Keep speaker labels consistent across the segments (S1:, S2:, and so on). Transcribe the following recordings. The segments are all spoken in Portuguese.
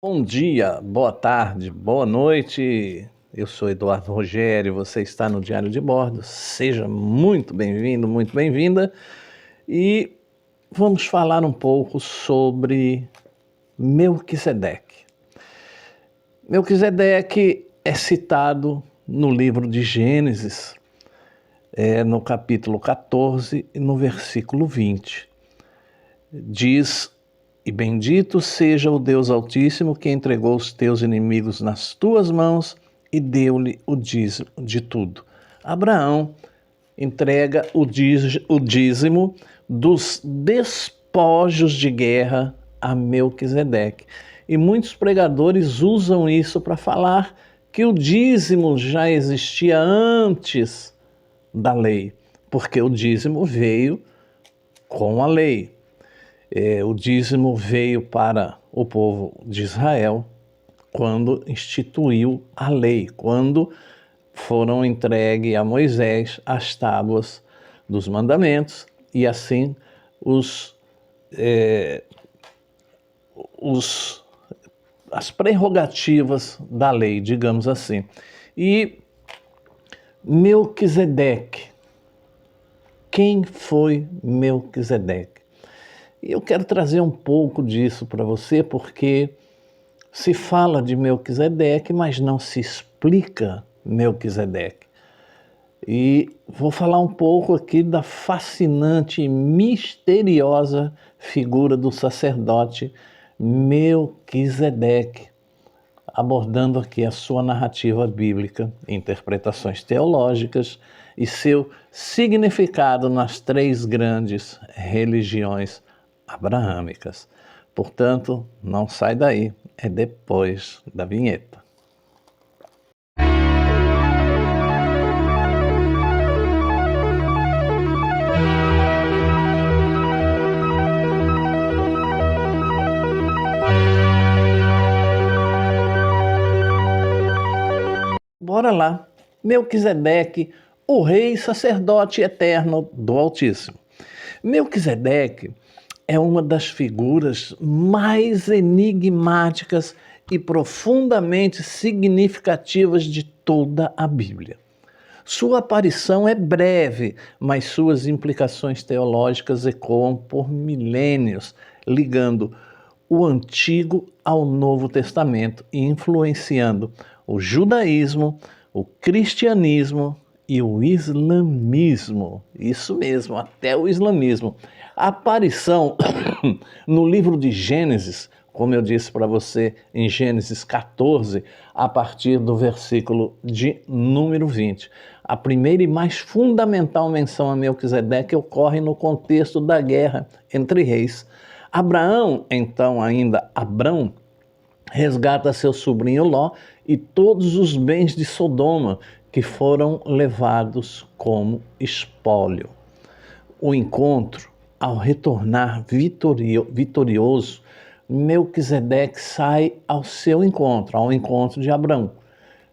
S1: Bom dia, boa tarde, boa noite. Eu sou Eduardo Rogério, você está no Diário de Bordo. Seja muito bem-vindo, muito bem-vinda. E vamos falar um pouco sobre Melquisedeque. Melquisedeque é citado no livro de Gênesis, no capítulo 14 e no versículo 20. Diz: "E bendito seja o Deus Altíssimo, que entregou os teus inimigos nas tuas mãos e deu-lhe o dízimo de tudo." Abraão entrega o dízimo dos despojos de guerra a Melquisedeque. E muitos pregadores usam isso para falar que o dízimo já existia antes da lei, porque o dízimo veio com a lei. O dízimo veio para o povo de Israel quando instituiu a lei, quando foram entregues a Moisés as tábuas dos mandamentos e assim as prerrogativas da lei, digamos assim. E Melquisedeque, quem foi Melquisedeque? E eu quero trazer um pouco disso para você, porque se fala de Melquisedeque, mas não se explica Melquisedeque. E vou falar um pouco aqui da fascinante e misteriosa figura do sacerdote Melquisedeque, abordando aqui a sua narrativa bíblica, interpretações teológicas e seu significado nas três grandes religiões abraâmicas. Portanto, não sai daí, é depois da vinheta. Bora lá. Melquisedeque, o rei sacerdote eterno do Altíssimo. Melquisedeque é uma das figuras mais enigmáticas e profundamente significativas de toda a Bíblia. Sua aparição é breve, mas suas implicações teológicas ecoam por milênios, ligando o Antigo ao Novo Testamento e influenciando o judaísmo, o cristianismo e o islamismo. Isso mesmo, até o islamismo. A aparição no livro de Gênesis, como eu disse para você, em Gênesis 14, a partir do versículo de número 20. A primeira e mais fundamental menção a Melquisedeque ocorre no contexto da guerra entre reis. Abraão, então ainda Abrão, resgata seu sobrinho Ló e todos os bens de Sodoma que foram levados como espólio. O encontro, ao retornar vitorioso, Melquisedeque sai ao seu encontro, ao encontro de Abrão.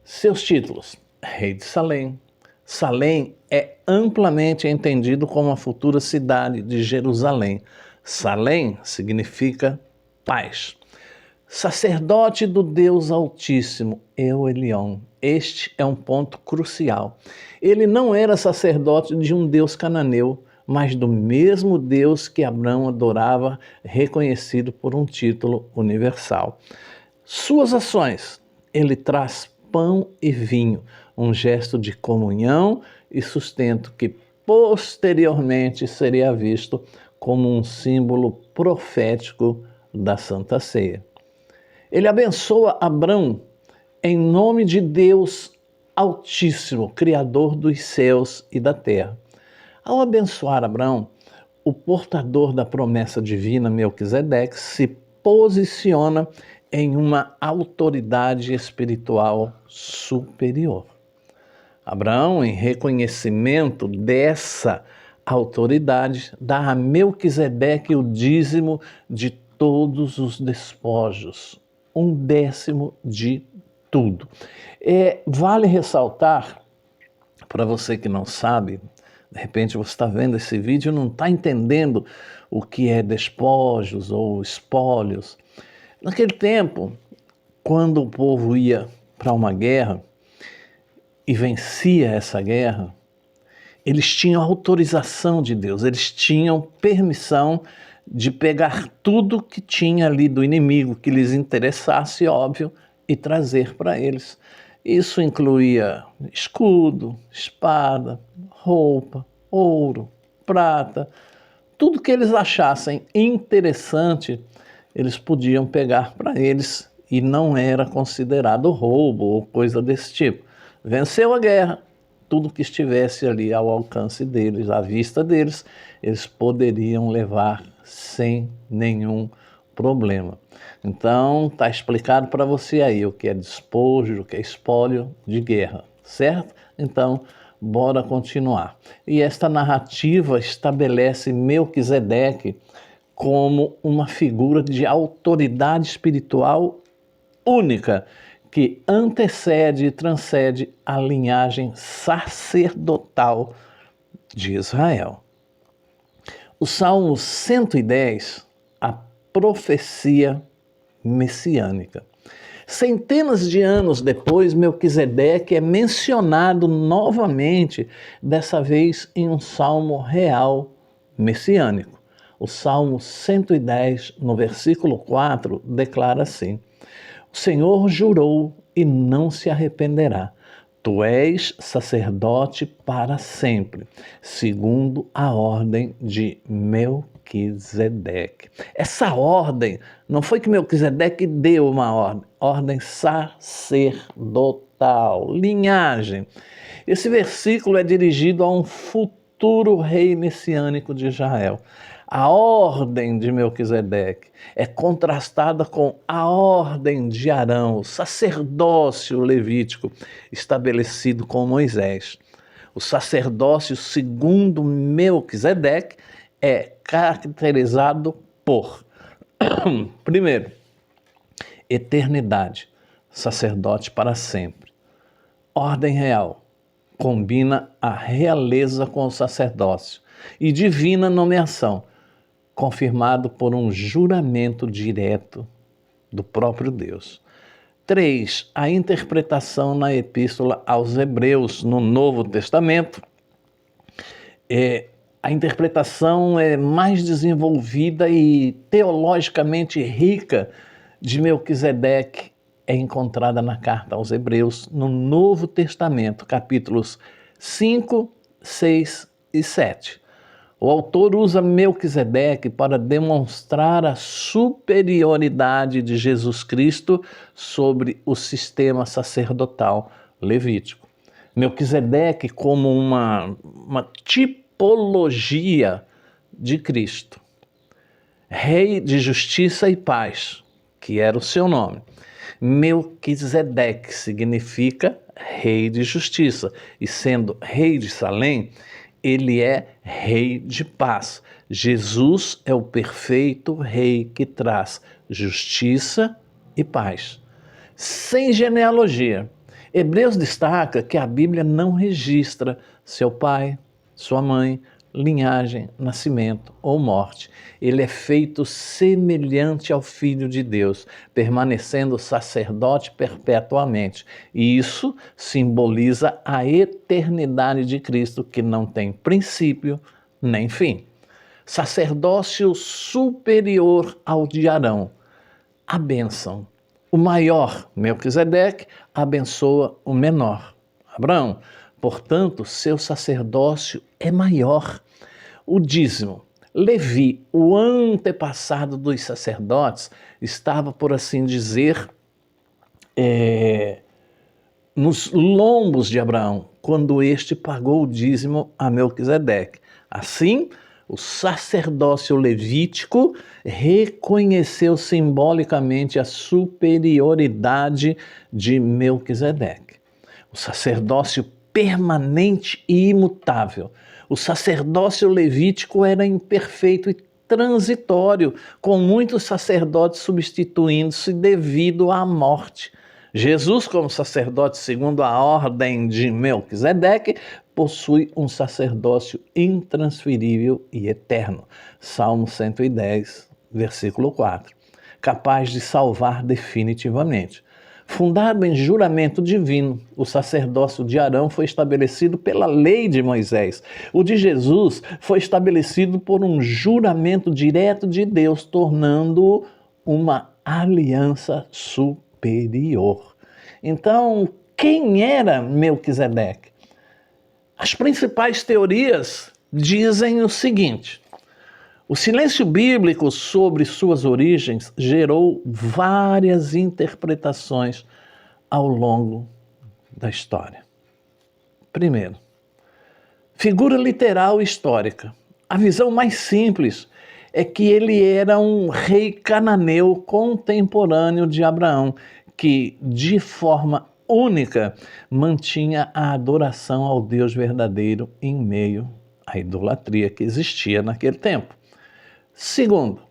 S1: Seus títulos: rei de Salém. Salém é amplamente entendido como a futura cidade de Jerusalém. Salém significa paz. Sacerdote do Deus Altíssimo, Eu Elion. Este é um ponto crucial. Ele não era sacerdote de um Deus cananeu, mas do mesmo Deus que Abraão adorava, reconhecido por um título universal. Suas ações: ele traz pão e vinho, um gesto de comunhão e sustento que posteriormente seria visto como um símbolo profético da Santa Ceia. Ele abençoa Abrão em nome de Deus Altíssimo, Criador dos céus e da terra. Ao abençoar Abrão, o portador da promessa divina, Melquisedeque, se posiciona em uma autoridade espiritual superior. Abraão, em reconhecimento dessa autoridade, dá a Melquisedeque o dízimo de todos os despojos, 1/10 de tudo. Vale ressaltar, para você que não sabe, de repente você está vendo esse vídeo e não está entendendo o que é despojos ou espólios. Naquele tempo, quando o povo ia para uma guerra e vencia essa guerra, eles tinham autorização de Deus, eles tinham permissão de pegar tudo que tinha ali do inimigo, que lhes interessasse, óbvio, e trazer para eles. Isso incluía escudo, espada, roupa, ouro, prata, tudo que eles achassem interessante, eles podiam pegar para eles e não era considerado roubo ou coisa desse tipo. Venceu a guerra, tudo que estivesse ali ao alcance deles, à vista deles, eles poderiam levar sem nenhum problema. Então, está explicado para você aí o que é despojo, o que é espólio de guerra, certo? Então, bora continuar. E esta narrativa estabelece Melquisedeque como uma figura de autoridade espiritual única, que antecede e transcende a linhagem sacerdotal de Israel. O Salmo 110, a profecia messiânica. Centenas de anos depois, Melquisedeque é mencionado novamente, dessa vez em um salmo real messiânico. O Salmo 110, no versículo 4, declara assim: o Senhor jurou e não se arrependerá. Tu és sacerdote para sempre, segundo a ordem de Melquisedeque. Essa ordem, não foi que Melquisedeque deu uma ordem sacerdotal, linhagem. Esse versículo é dirigido a um futuro rei messiânico de Israel. A ordem de Melquisedeque é contrastada com a ordem de Arão, o sacerdócio levítico estabelecido com Moisés. O sacerdócio segundo Melquisedeque é caracterizado por, primeiro, eternidade, sacerdote para sempre. Ordem real, combina a realeza com o sacerdócio. E divina nomeação, confirmado por um juramento direto do próprio Deus. 3. A interpretação na Epístola aos Hebreus, no Novo Testamento. A interpretação é mais desenvolvida e teologicamente rica de Melquisedeque é encontrada na carta aos Hebreus, no Novo Testamento, capítulos 5, 6 e 7. O autor usa Melquisedeque para demonstrar a superioridade de Jesus Cristo sobre o sistema sacerdotal levítico. Melquisedeque como uma tipologia de Cristo. Rei de justiça e paz, que era o seu nome. Melquisedeque significa rei de justiça, e sendo rei de Salém, ele é rei de paz. Jesus é o perfeito rei que traz justiça e paz. Sem genealogia. Hebreus destaca que a Bíblia não registra seu pai, sua mãe, linhagem, nascimento ou morte. Ele é feito semelhante ao Filho de Deus, permanecendo sacerdote perpetuamente. E isso simboliza a eternidade de Cristo, que não tem princípio nem fim. Sacerdócio superior ao de Arão. A bênção. O maior, Melquisedeque, abençoa o menor, Abraão. Portanto, seu sacerdócio é maior. O dízimo. Levi, o antepassado dos sacerdotes, estava, por assim dizer, nos lombos de Abraão, quando este pagou o dízimo a Melquisedeque. Assim, o sacerdócio levítico reconheceu simbolicamente a superioridade de Melquisedeque. O sacerdócio permanente e imutável. O sacerdócio levítico era imperfeito e transitório, com muitos sacerdotes substituindo-se devido à morte. Jesus, como sacerdote segundo a ordem de Melquisedeque, possui um sacerdócio intransferível e eterno. Salmo 110, versículo 4. capaz de salvar definitivamente. Fundado em juramento divino, o sacerdócio de Arão foi estabelecido pela lei de Moisés. O de Jesus foi estabelecido por um juramento direto de Deus, tornando-o uma aliança superior. Então, quem era Melquisedeque? As principais teorias dizem o seguinte: o silêncio bíblico sobre suas origens gerou várias interpretações ao longo da história. Primeiro, figura literal e histórica. A visão mais simples é que ele era um rei cananeu contemporâneo de Abraão, que, de forma única, mantinha a adoração ao Deus verdadeiro em meio à idolatria que existia naquele tempo. Segundo,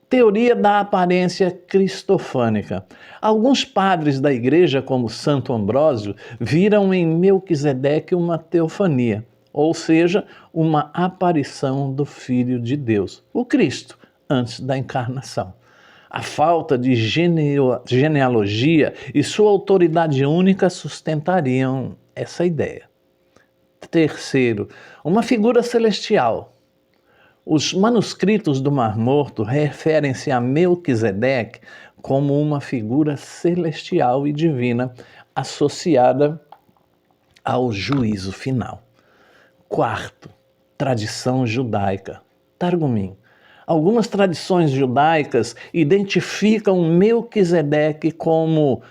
S1: teoria da aparência cristofânica. Alguns padres da igreja, como Santo Ambrósio, viram em Melquisedeque uma teofania, ou seja, uma aparição do Filho de Deus, o Cristo, antes da encarnação. A falta de genealogia e sua autoridade única sustentariam essa ideia. Terceiro, uma figura celestial. Os manuscritos do Mar Morto referem-se a Melquisedeque como uma figura celestial e divina associada ao juízo final. Quarto, tradição judaica. Targumim. Algumas tradições judaicas identificam Melquisedeque como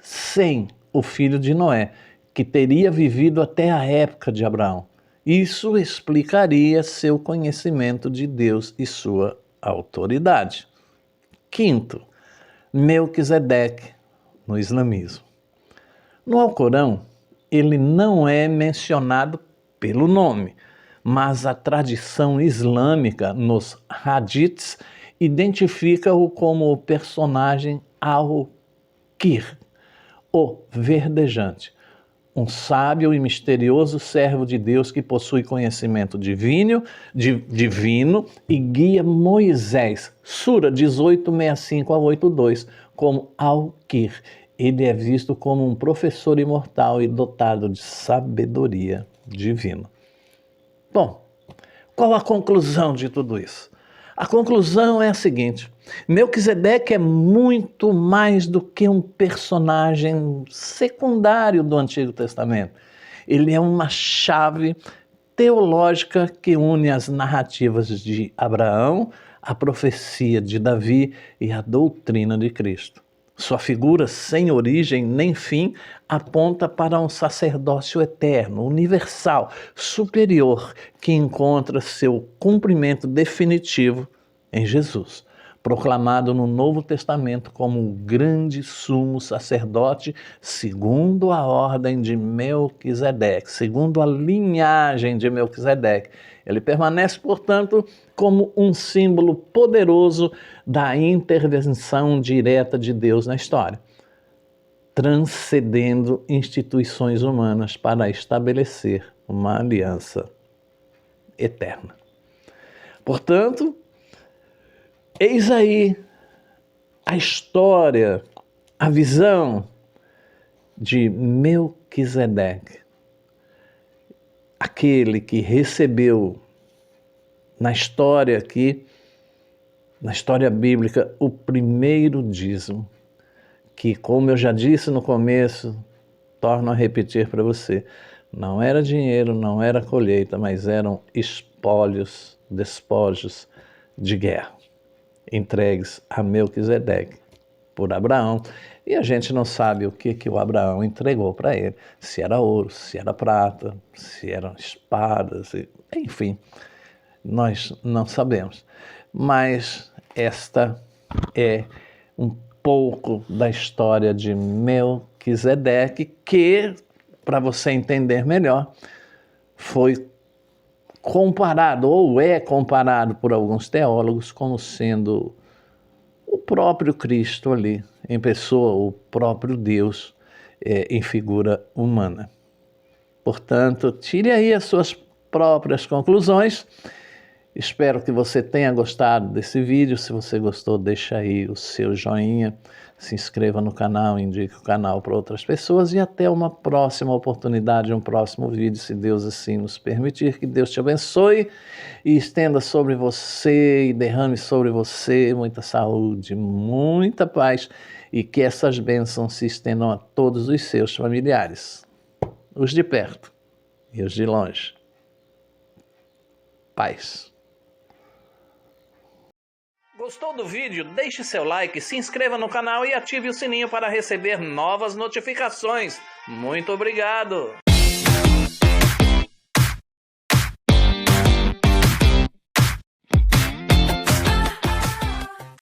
S1: Sem, o filho de Noé, que teria vivido até a época de Abraão. Isso explicaria seu conhecimento de Deus e sua autoridade. Quinto, Melquisedeque no islamismo. No Alcorão, ele não é mencionado pelo nome, mas a tradição islâmica nos hadiths identifica-o como o personagem Al-Qir, o verdejante, um sábio e misterioso servo de Deus que possui conhecimento divino e guia Moisés, Sura 18:65 a 8:2, como Al-Qir. Ele é visto como um professor imortal e dotado de sabedoria divina. Bom, qual a conclusão de tudo isso? A conclusão é a seguinte: Melquisedeque é muito mais do que um personagem secundário do Antigo Testamento. Ele é uma chave teológica que une as narrativas de Abraão, a profecia de Davi e a doutrina de Cristo. Sua figura sem origem nem fim aponta para um sacerdócio eterno, universal, superior, que encontra seu cumprimento definitivo em Jesus, proclamado no Novo Testamento como o grande sumo sacerdote segundo a ordem de Melquisedeque, segundo a linhagem de Melquisedeque. Ele permanece, portanto, como um símbolo poderoso da intervenção direta de Deus na história, transcendendo instituições humanas para estabelecer uma aliança eterna. Portanto, eis aí a história, a visão de Melquisedeque, aquele que recebeu na história aqui, na história bíblica, o primeiro dízimo, que, como eu já disse no começo, torno a repetir para você, não era dinheiro, não era colheita, mas eram espólios, despojos de guerra, entregues a Melquisedeque por Abraão. E a gente não sabe o que o Abraão entregou para ele, se era ouro, se era prata, se eram espadas, enfim, nós não sabemos. Mas esta é um pouco da história de Melquisedeque, que, para você entender melhor, foi comparado, ou é comparado por alguns teólogos, como sendo o próprio Cristo ali, em pessoa, o próprio Deus em figura humana. Portanto, tire aí as suas próprias conclusões Espero que você tenha gostado desse vídeo. Se você gostou, deixa aí o seu joinha, se inscreva no canal, indique o canal para outras pessoas e até uma próxima oportunidade, um próximo vídeo, se Deus assim nos permitir. Que Deus te abençoe e estenda sobre você e derrame sobre você muita saúde, muita paz e que essas bênçãos se estendam a todos os seus familiares, os de perto e os de longe. Paz. Gostou do vídeo? Deixe seu like, se inscreva no canal e ative o sininho para receber novas notificações. Muito obrigado!